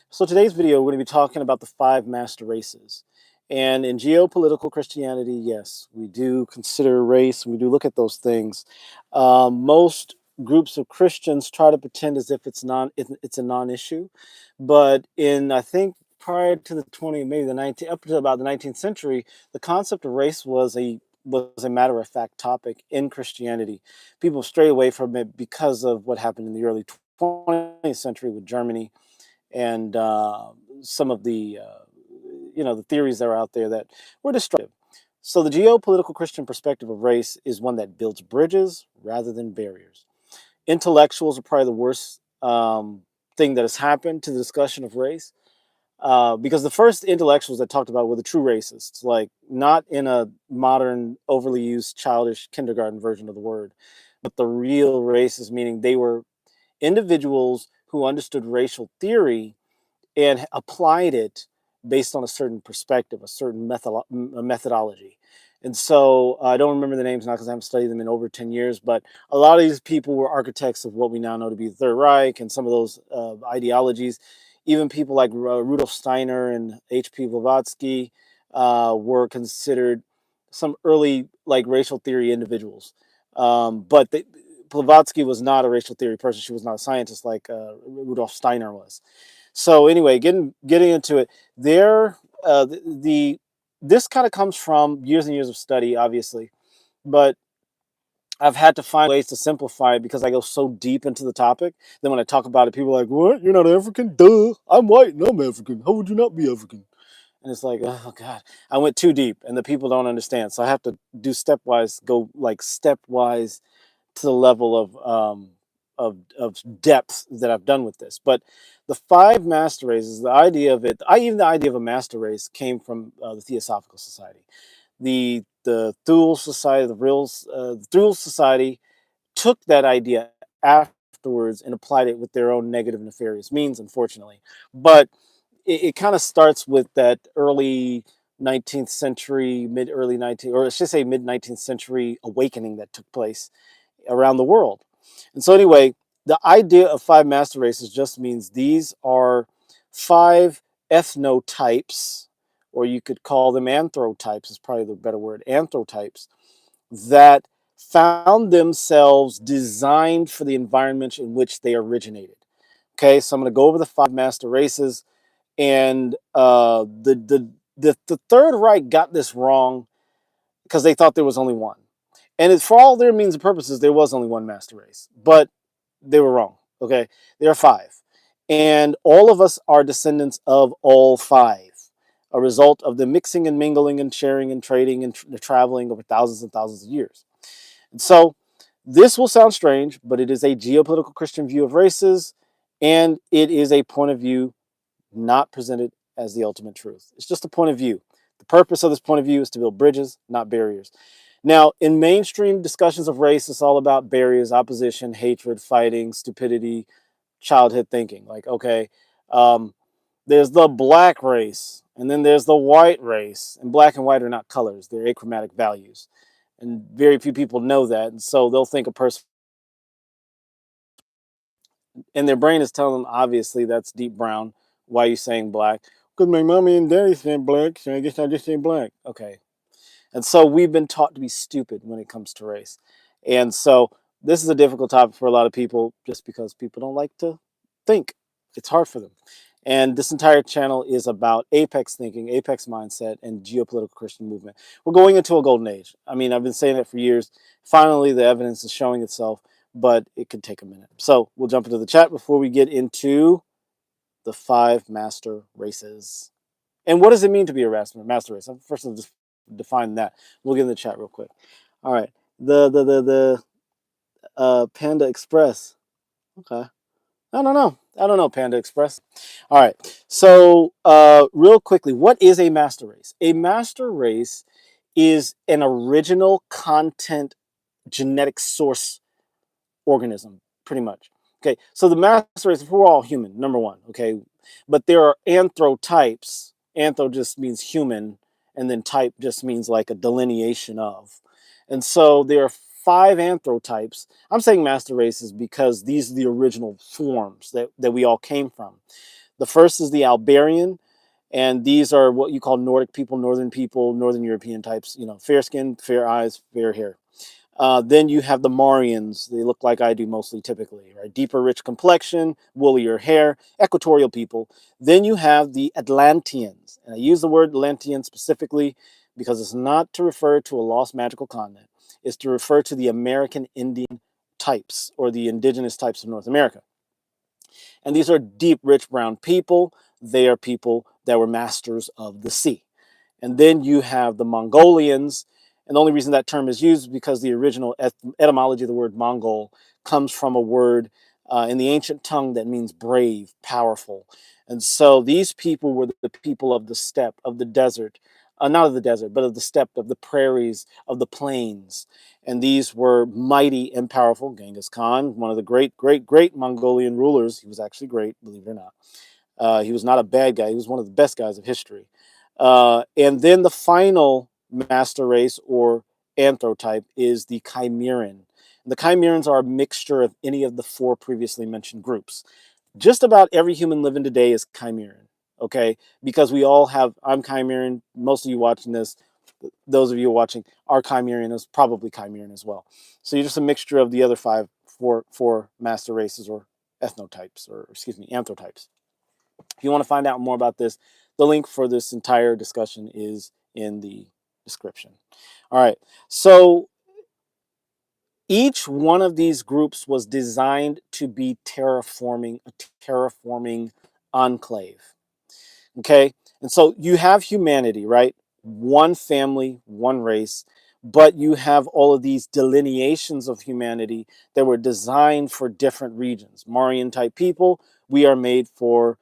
So today's video, we're going to be talking about the five master races. And in geopolitical Christianity, yes, we do consider race, and we do look at those things. Most groups of Christians try to pretend as if it's a non-issue, but I think prior to the 20, maybe the 19, up to about the 19th century, the concept of race was a matter of fact topic in Christianity. People strayed away from it because of what happened in the early 20th century with Germany and some of the theories that are out there that were destructive. So the geopolitical Christian perspective of race is one that builds bridges rather than barriers. Intellectuals are probably the worst thing that has happened to the discussion of race, because the first intellectuals that talked about were the true racists, like not in a modern, overly used, childish kindergarten version of the word, but the real racists, meaning they were individuals who understood racial theory and applied it based on a certain perspective, a certain methodology. And so I don't remember the names now because I haven't studied them in over 10 years, but a lot of these people were architects of what we now know to be the Third Reich and some of those ideologies. Even people like Rudolf Steiner and H.P. Blavatsky were considered some early like racial theory individuals. Blavatsky was not a racial theory person. She was not a scientist like Rudolf Steiner was. So anyway, getting into it, there the this kind of comes from years and years of study, obviously, but I've had to find ways to simplify it because I go so deep into the topic. Then when I talk about it, people are like, "What? You're not African? Duh! I'm white and I'm African. How would you not be African?" And it's like, oh God, I went too deep, and the people don't understand. So I have to do stepwise, go like stepwise to the level of depth that I've done with this. But the five master races, the idea of it, even the idea of a master race came from the Theosophical Society. The Thule Society, the Thule Society took that idea afterwards and applied it with their own negative, nefarious means, unfortunately. But it kind of starts with that early 19th century, mid early 19th, or I should say mid 19th century awakening that took place around the world. And so, anyway, the idea of five master races just means these are five ethnotypes, or you could call them anthrotypes, is probably the better word, anthrotypes, that found themselves designed for the environment in which they originated. Okay, so I'm going to go over the five master races, and the Third Reich got this wrong because they thought there was only one. And for all their means and purposes, there was only one master race, but they were wrong. Okay, there are five, and all of us are descendants of all five, a result of the mixing and mingling and sharing and trading and traveling over thousands and thousands of years. And so, this will sound strange, but it is a geopolitical Christian view of races, and it is a point of view not presented as the ultimate truth. It's just a point of view. The purpose of this point of view is to build bridges, not barriers. Now, in mainstream discussions of race, it's all about barriers, opposition, hatred, fighting, stupidity, childhood thinking. Like, okay, um, there's the black race, and then there's the white race. And black and white are not colors, they're achromatic values. And very few people know that. And so they'll think a person, and their brain is telling them, obviously, that's deep brown. Why are you saying black? Because my mommy and daddy said black, so I guess I just say black. Okay. And so we've been taught to be stupid when it comes to race. And so this is a difficult topic for a lot of people just because people don't like to think. It's hard for them. And this entire channel is about apex thinking, apex mindset, and geopolitical Christian movement. We're going into a golden age. I mean, I've been saying it for years. Finally, the evidence is showing itself, but it could take a minute. So we'll jump into the chat before we get into the five master races. And what does it mean to be a master race? First, I'll just define that. We'll get in the chat real quick. All right. The Panda Express. Okay. I don't know, Panda Express. All right. So, real quickly, what is a master race? A master race is an original content genetic source organism, pretty much. Okay. So the master race, we're all human, number one. Okay. But there are anthrotypes. Anthro just means human, and then type just means like a delineation of. And so there are five anthrotypes. I'm saying master races because these are the original forms that we all came from. The first is the Albarian, and these are what you call Nordic people, Northern European types. You know, fair skin, fair eyes, fair hair. Then you have the Marians. They look like I do mostly typically, right? Deeper, rich complexion, woollier hair, equatorial people. Then you have the Atlanteans. And I use the word Atlantean specifically because it's not to refer to a lost magical continent. It's to refer to the American Indian types or the indigenous types of North America. And these are deep, rich brown people. They are people that were masters of the sea. And then you have the Mongolians. And the only reason that term is used is because the original etymology of the word Mongol comes from a word in the ancient tongue that means brave, powerful. And so these people were the people of the steppe, of the desert, not of the desert, but of the steppe, of the prairies, of the plains. And these were mighty and powerful. Genghis Khan, one of the great, great, great Mongolian rulers. He was actually great, believe it or not. He was not a bad guy. He was one of the best guys of history. And then the final master race or anthrotype is the Chimeran. And the Chimerans are a mixture of any of the four previously mentioned groups. Just about every human living today is Chimeran, okay? Because we all have, I'm Chimeran, most of you watching this, those of you watching are Chimeran, is probably Chimeran as well. So you're just a mixture of the other four master races or ethnotypes, or excuse me, anthrotypes. If you want to find out more about this, the link for this entire discussion is in the description. All right, so each one of these groups was designed to be a terraforming enclave. Okay, and so you have humanity, right? One family, one race, but you have all of these delineations of humanity that were designed for different regions. Marian type people, we are made for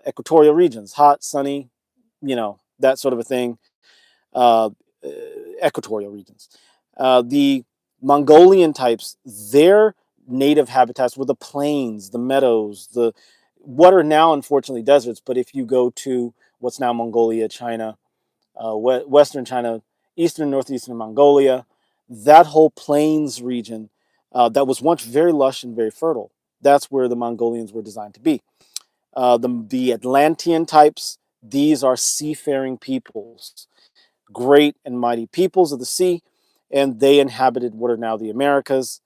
equatorial regions, hot, sunny, you know, that sort of a thing, uh, equatorial regions. The Mongolian types, their native habitats were the plains, the meadows, the what are now unfortunately deserts. But if you go to what's now Mongolia, China, Western China, Eastern and Northeastern Mongolia, that whole plains region that was once very lush and very fertile, that's where the Mongolians were designed to be. The Atlantean types, these are seafaring peoples, great and mighty peoples of the sea, and they inhabited what are now the Americas.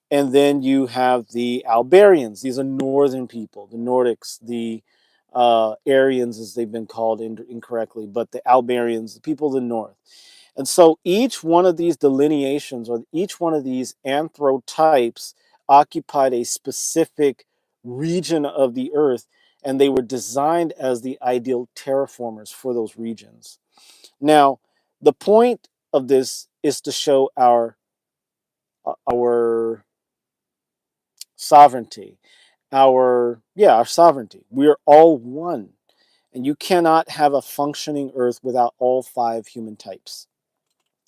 And then you have the Albarians. These are northern people, the Nordics, the Aryans, as they've been called incorrectly, but the Albarians, the people of the north. And so each one of these delineations or each one of these anthrotypes occupied a specific region of the earth, and they were designed as the ideal terraformers for those regions. Now, the point of this is to show our sovereignty, our sovereignty. We are all one, and you cannot have a functioning earth without all five human types.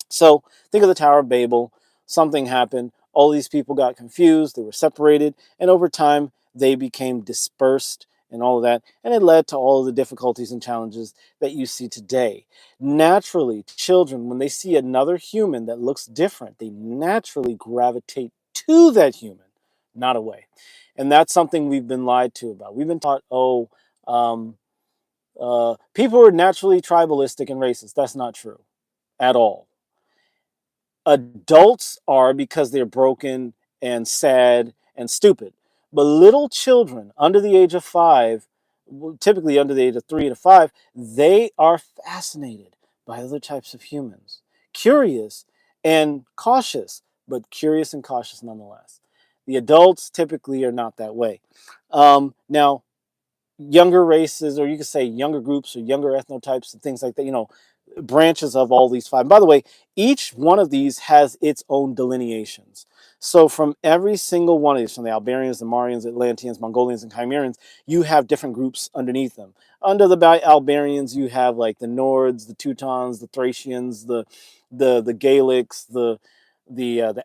So think of the Tower of Babel. Something happened. All these people got confused. They were separated. And over time, they became dispersed and all of that. And it led to all of the difficulties and challenges that you see today. Naturally, children, when they see another human that looks different, they naturally gravitate to that human, not away. And that's something we've been lied to about. We've been taught, people are naturally tribalistic and racist. That's not true at all. Adults are because they're broken and sad and stupid. But little children under the age of 5, typically under the age of 3 to 5, they are fascinated by other types of humans. Curious and cautious, but curious and cautious nonetheless. The adults typically are not that way. Now, younger races, or you could say younger groups or younger ethnotypes and things like that, branches of all these five. And by the way, each one of these has its own delineations. So from every single one of these, from the Albarians, the Marians, Atlanteans, Mongolians, and Chimerans, you have different groups underneath them. Under the Albarians, you have like the Nords, the Teutons, the Thracians, the Gaelics, the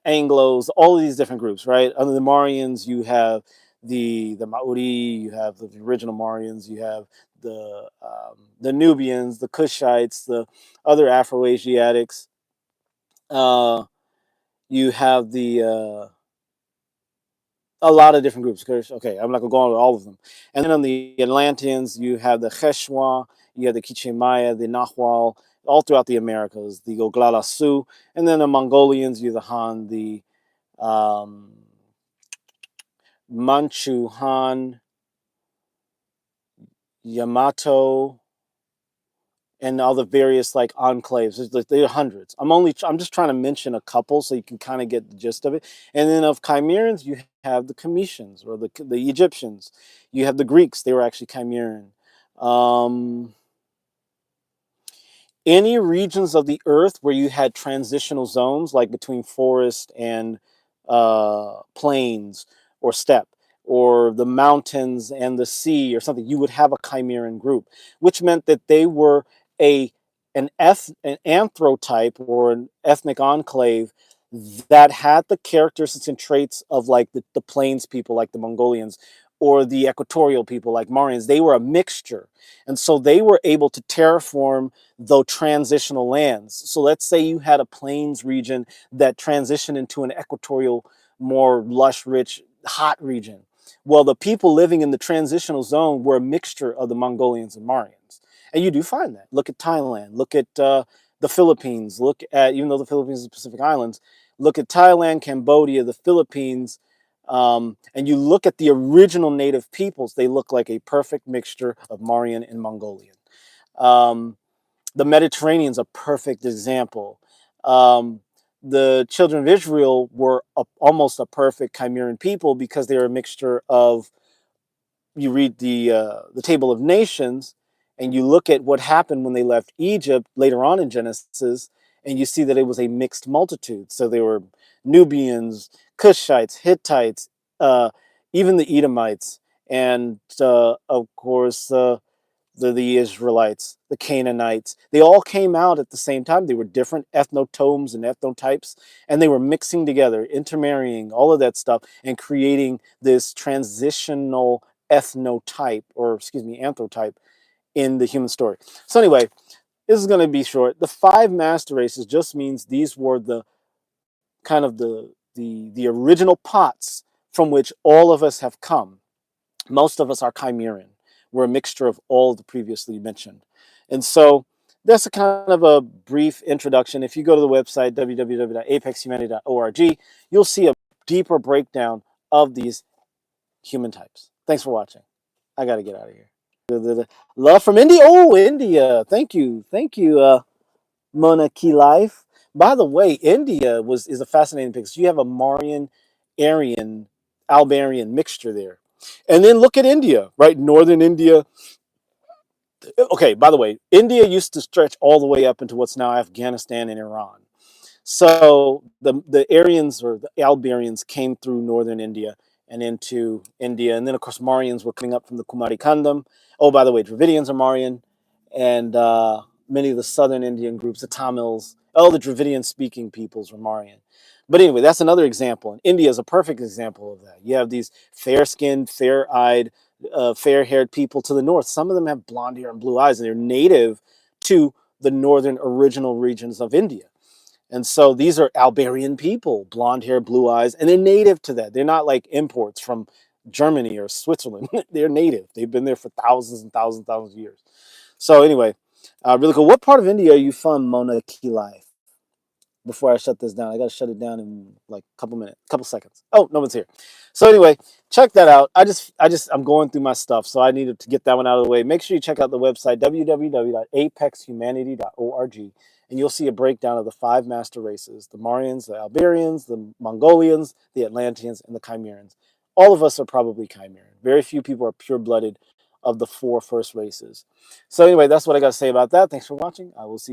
Anglos, all of these different groups, right? Under the Marians, you have the Maori, you have the original Marians, you have the Nubians, the Kushites, the other Afro-Asiatics. You have the A lot of different groups. Okay, I'm not gonna go on with all of them. And then on the Atlanteans, you have the Quechua, you have the Quiche the Nahual, all throughout the Americas, the Oglala Sioux, and then the Mongolians, you have the Han, the um, Manchu Han, Yamato, and all the various like enclaves. There are hundreds. I'm just trying to mention a couple so you can kind of get the gist of it. And then of Chimerans, you have the Cometians or the Egyptians. You have the Greeks. They were actually Chimeran. Um, any regions of the earth where you had transitional zones, like between forest and plains or steppe, or the mountains and the sea or something, you would have a chimeran group, which meant that they were a an anthrotype or an ethnic enclave that had the characteristics and traits of like the plains people, like the Mongolians, or the equatorial people, like Marians. They were a mixture, and so they were able to terraform though transitional lands. So let's say you had a plains region that transitioned into an equatorial, more lush, rich, hot region. Well, the people living in the transitional zone were a mixture of the Mongolians and Marians. And you do find that. Look at Thailand. Look at the Philippines. Look at, even though the Philippines is Pacific Islands, look at Thailand, Cambodia, the Philippines, and you look at the original native peoples, they look like a perfect mixture of Marian and Mongolian. Um, the Mediterranean's a perfect example. Um, the children of Israel were almost a perfect Chimeran people because they were a mixture of, you read the Table of Nations and you look at what happened when they left Egypt later on in Genesis, and you see that it was a mixed multitude. So they were Nubians, Cushites, Hittites, even the Edomites, and of course the Israelites, the Canaanites. They all came out at the same time. They were different ethnotomes and ethnotypes, and they were mixing together, intermarrying, all of that stuff, and creating this transitional ethnotype, or excuse me, anthrotype in the human story. So anyway, this is going to be short. The five master races just means these were the kind of the original pots from which all of us have come. Most of us are chimeran. We're a mixture of all the previously mentioned. And so that's a kind of a brief introduction. If you go to the website, www.apexhumanity.org, you'll see a deeper breakdown of these human types. Thanks for watching. I got to get out of here. Love from India. Oh, India. Thank you. Thank you, Mona Key Life. By the way, India is a fascinating because you have a Marian, Aryan, Albanian mixture there. And then look at India, right? Northern India. Okay, by the way, India used to stretch all the way up into what's now Afghanistan and Iran. So the Aryans or the Albanians came through northern India and into India. And then, of course, Maryans were coming up from the Kumari Kingdom. Oh, by the way, Dravidians are Marian. And many of the southern Indian groups, the Tamils, the Dravidian-speaking peoples were Marian. But anyway, that's another example. And India is a perfect example of that. You have these fair-skinned, fair-eyed, fair-haired people to the north. Some of them have blonde hair and blue eyes, and they're native to the northern original regions of India. And so these are Albanian people, blonde hair, blue eyes, and they're native to that. They're not like imports from Germany or Switzerland. They're native. They've been there for thousands and thousands and thousands of years. So anyway, really cool. What part of India are you from, Mona Key Life? Before I shut this down, I got to shut it down in like a couple minutes, couple seconds. Oh, no one's here. So anyway, check that out. I'm going through my stuff, so I needed to get that one out of the way. Make sure you check out the website, www.apexhumanity.org, and you'll see a breakdown of the five master races: the Marians, the Albanians, the Mongolians, the Atlanteans, and the Chimerans. All of us are probably Chimeran. Very few people are pure-blooded of the four first races. So anyway, that's what I got to say about that. Thanks for watching. I will see you.